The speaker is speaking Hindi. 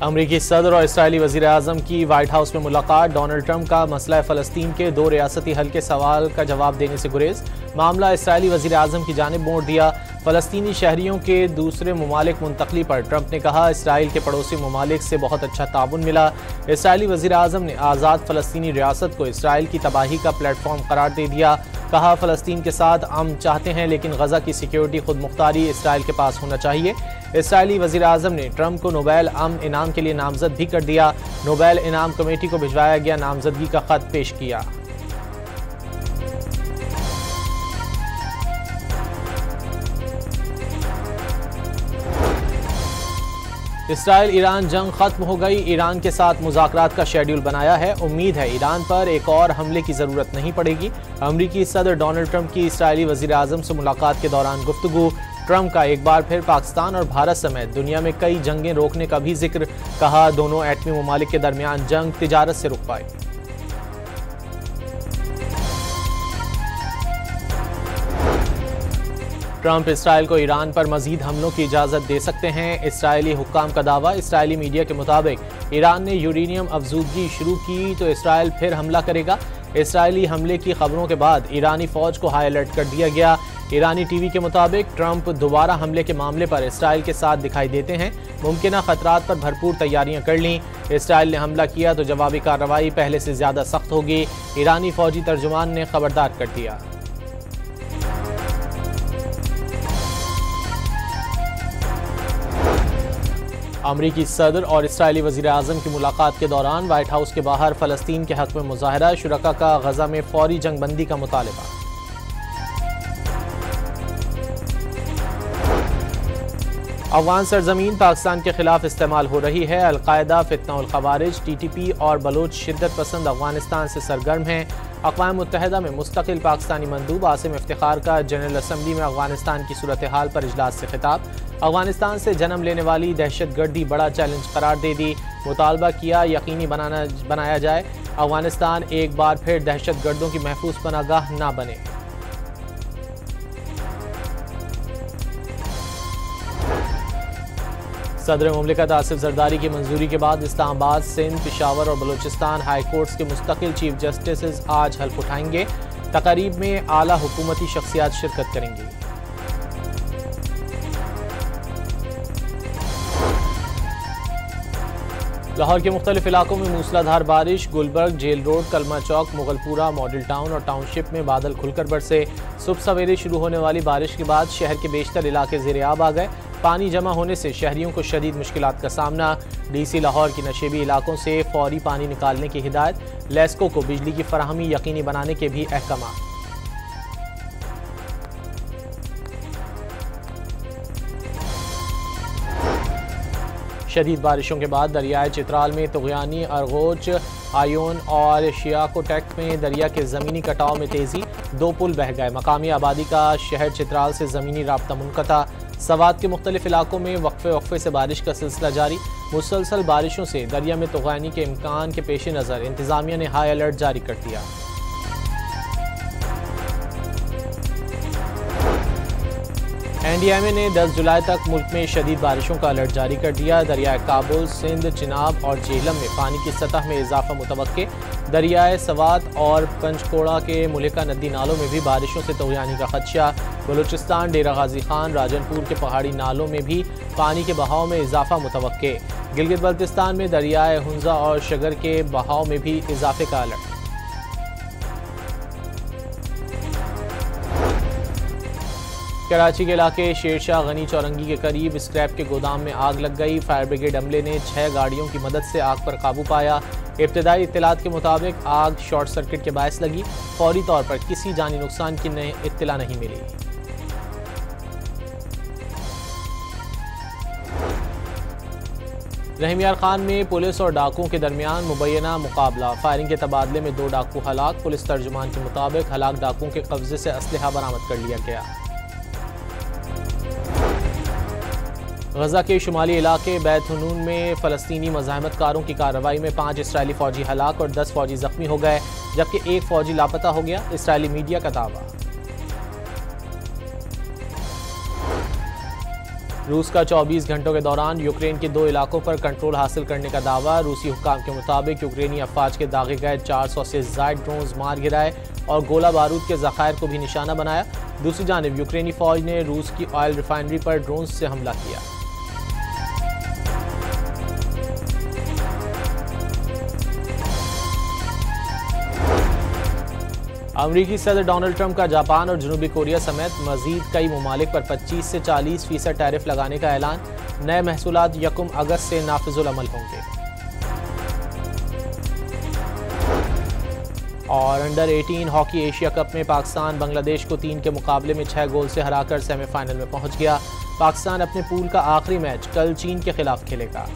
अमरीकी सदर और इसराइली वज़ीर आज़म की व्हाइट हाउस में मुलाकात। डोनाल्ड ट्रंप का मसला फ़लस्तीन के 2 रियासती हल के सवाल का जवाब देने से गुरेज। मामला इसराइली वज़ीर आज़म की जानिब मोड़ दिया। फ़लस्तीनी शहरियों के दूसरे ममालिक मुंतकली पर ट्रंप ने कहा, इसराइल के पड़ोसी ममालिक से बहुत अच्छा ताउन मिला। इसराइली वज़ीर आज़म ने आज़ाद फ़लस्तीनी रियासत को इसराइल की तबाही का प्लेटफॉर्म करार दे दिया। कहा, फ़लस्तीन के साथ अमन चाहते हैं, लेकिन गज़ा की सिक्योरिटी खुद मुख्तारी इसराइल के पास होना चाहिए। इसराइली वज़ीर आज़म ने ट्रंप को नोबेल अमन इनाम के लिए नामजद भी कर दिया। नोबेल इनाम कमेटी को भिजवाया गया नामजदगी का खत पेश किया। इसराइल ईरान जंग खत्म हो गई। ईरान के साथ मुज़ाकरात का शेड्यूल बनाया है। उम्मीद है ईरान पर एक और हमले की ज़रूरत नहीं पड़ेगी। अमरीकी सदर डोनाल्ड ट्रंप की इसराइली वज़ीर आज़म से मुलाकात के दौरान गुफ्तगू। ट्रंप का एक बार फिर पाकिस्तान और भारत समेत दुनिया में कई जंगें रोकने का भी जिक्र। कहा, दोनों एटमी ममालिक के दरमियान जंग तिजारत से रुक पाई। ट्रंप इसराइल को ईरान पर मजीद हमलों की इजाज़त दे सकते हैं। इसराइली हुक्काम का दावा। इसराइली मीडिया के मुताबिक ईरान ने यूरेनियम अफजूदगी शुरू की तो इसराइल फिर हमला करेगा। इसराइली हमले की खबरों के बाद ईरानी फौज को हाई अलर्ट कर दिया गया। ईरानी टीवी के मुताबिक ट्रंप दोबारा हमले के मामले पर इसराइल के साथ दिखाई देते हैं। मुमकिन खतरात पर भरपूर तैयारियां कर लीं। इसराइल ने हमला किया तो जवाबी कार्रवाई पहले से ज़्यादा सख्त होगी। ईरानी फौजी तर्जुमान ने खबरदार कर दिया। अमरीकी सदर और इसराइली वज़ीर आज़म की मुलाकात के दौरान व्हाइट हाउस के बाहर फ़लस्तीन के हक़ में मुज़ाहरा। शुरका का गज़ा में फ़ौरी जंग बंदी का मुतालबा। अफ़गान सरजमीन पाकिस्तान के खिलाफ इस्तेमाल हो रही है। अलकायदा, फितना उल खवारिज, TTP और बलोच शिद्दत पसंद अफ़गानिस्तान से सरगर्म हैं। अक़वाम मुत्तहिदा में मुस्तकिल पाकिस्तानी मंदूब आसिम इफ्तिखार का जनरल असम्बली में अफ़गानिस्तान की सूरत हाल पर इजलास से खिताब। अफ़गानिस्तान से जन्म लेने वाली दहशतगर्दी बड़ा चैलेंज करार दे दी। मुतालबा किया यकीनी बनाया जाए अफ़गानिस्तान एक बार फिर दहशतगर्दों की महफूज पनागाह ना बने। सदर मुमलिकत आसिफ जरदारी की मंजूरी के बाद इस्लामाबाद, सिंध, पेशावर और बलूचिस्तान हाई कोर्ट्स के मुस्तकिल चीफ जस्टिस आज हल्फ उठाएंगे। तकरीब में आला हुकूमती शख्सियात शिरकत करेंगी। लाहौर के मुख्तलिफ इलाकों में मूसलाधार बारिश। गुलबर्ग, जेल रोड, कलमा चौक, मुगलपुरा, मॉडल टाउन और टाउनशिप में बादल खुलकर बरसे। सुबह सवेरे शुरू होने वाली बारिश के बाद शहर के बेशतर इलाके ज़ेर-ए-आब आ गए। पानी जमा होने से शहरियों को शदीद मुश्किलात का सामना। DC लाहौर की नशेबी इलाकों से फौरी पानी निकालने की हिदायत। लेस्को को बिजली की फराहमी यकीनी बनाने के भी अहकाम। शदीद बारिशों के बाद दरियाए चित्राल में तुगयानी, अरगोच, आयोन और शियाकोटेक में दरिया के ज़मीनी कटाव में तेज़ी। 2 पुल बह गए। मकामी आबादी का शहर चित्राल से ज़मीनी राब्ता मुनक़ता। सवात के मुख्तलिफ इलाकों में वक्फे से बारिश का सिलसिला जारी। मुसलसल बारिशों से दरिया में तुगयानी के इम्कान के पेश नज़र इंतज़ामिया ने हाई अलर्ट जारी कर दिया। NDMA ने 10 जुलाई तक मुल्क में शदीद बारिशों का अलर्ट जारी कर दिया। दरियाए काबुल, सिंध, चिनाब और जेहलम में पानी की सतह में इजाफा मुतवक्के। दरियाए सवात और पंचकोड़ा के मुलिका नदी नालों में भी बारिशों से तुगयानी का खदशा। बलूचिस्तान, डेरा गाजी खान, राजनपुर के पहाड़ी नालों में भी पानी के बहाव में इजाफा मुतवक्के। गिलगित बल्तिस्तान में दरियाए हुंजा और शगर के बहाव में भी इजाफे का अलर्ट। कराची के इलाके शेरशाह गनी चौरंगी के करीब स्क्रैप के गोदाम में आग लग गई। फायर ब्रिगेड अमले ने 6 गाड़ियों की मदद से आग पर काबू पाया। इब्तदाई इत्तलात के मुताबिक आग शॉर्ट सर्किट के बायस लगी। फौरी तौर पर किसी जानी नुकसान की इत्तला नहीं मिली। रहमियार खान में पुलिस और डाकुओं के दरमियान मुबैना मुकाबला। फायरिंग के तबादले में 2 डाकू हलाक। पुलिस तर्जुमान के मुताबिक हलाक डाकुओं के कब्जे से असलहा बरामद कर लिया गया। गजा के शुमाली इलाके बैत हुनून में फ़लस्तीनी मज़ाहमतकारों की कार्रवाई में 5 इसराइली फ़ौजी हलाक और 10 फ़ौजी ज़ख्मी हो गए, जबकि 1 फ़ौजी लापता हो गया। इसराइली मीडिया का दावा। रूस का 24 घंटों के दौरान यूक्रेन के 2 इलाकों पर कंट्रोल हासिल करने का दावा। रूसी हुक्काम के मुताबिक यूक्रेनी अफवाज के दागे गए 400 से ज़ायद ड्रोन्स मार गिराए और गोला बारूद के ज़खायर को भी निशाना बनाया। दूसरी जानिब यूक्रेनी फ़ौज ने रूस की ऑयल रिफाइनरी पर ड्रोन्स से हमला किया। अमरीकी सदर डोनाल्ड ट्रंप का जापान और जनूबी कोरिया समेत मजीद कई ममालिक पर 25 से 40% टैरिफ लगाने का ऐलान। नए महसूलात 1 अगस्त से नाफिजुल अमल होंगे। और अंडर 18 हॉकी एशिया कप में पाकिस्तान बांग्लादेश को 3 के मुकाबले में 6 गोल से हराकर सेमीफाइनल में पहुंच गया। पाकिस्तान अपने पूल का आखिरी मैच कल चीन के खिलाफ खेलेगा।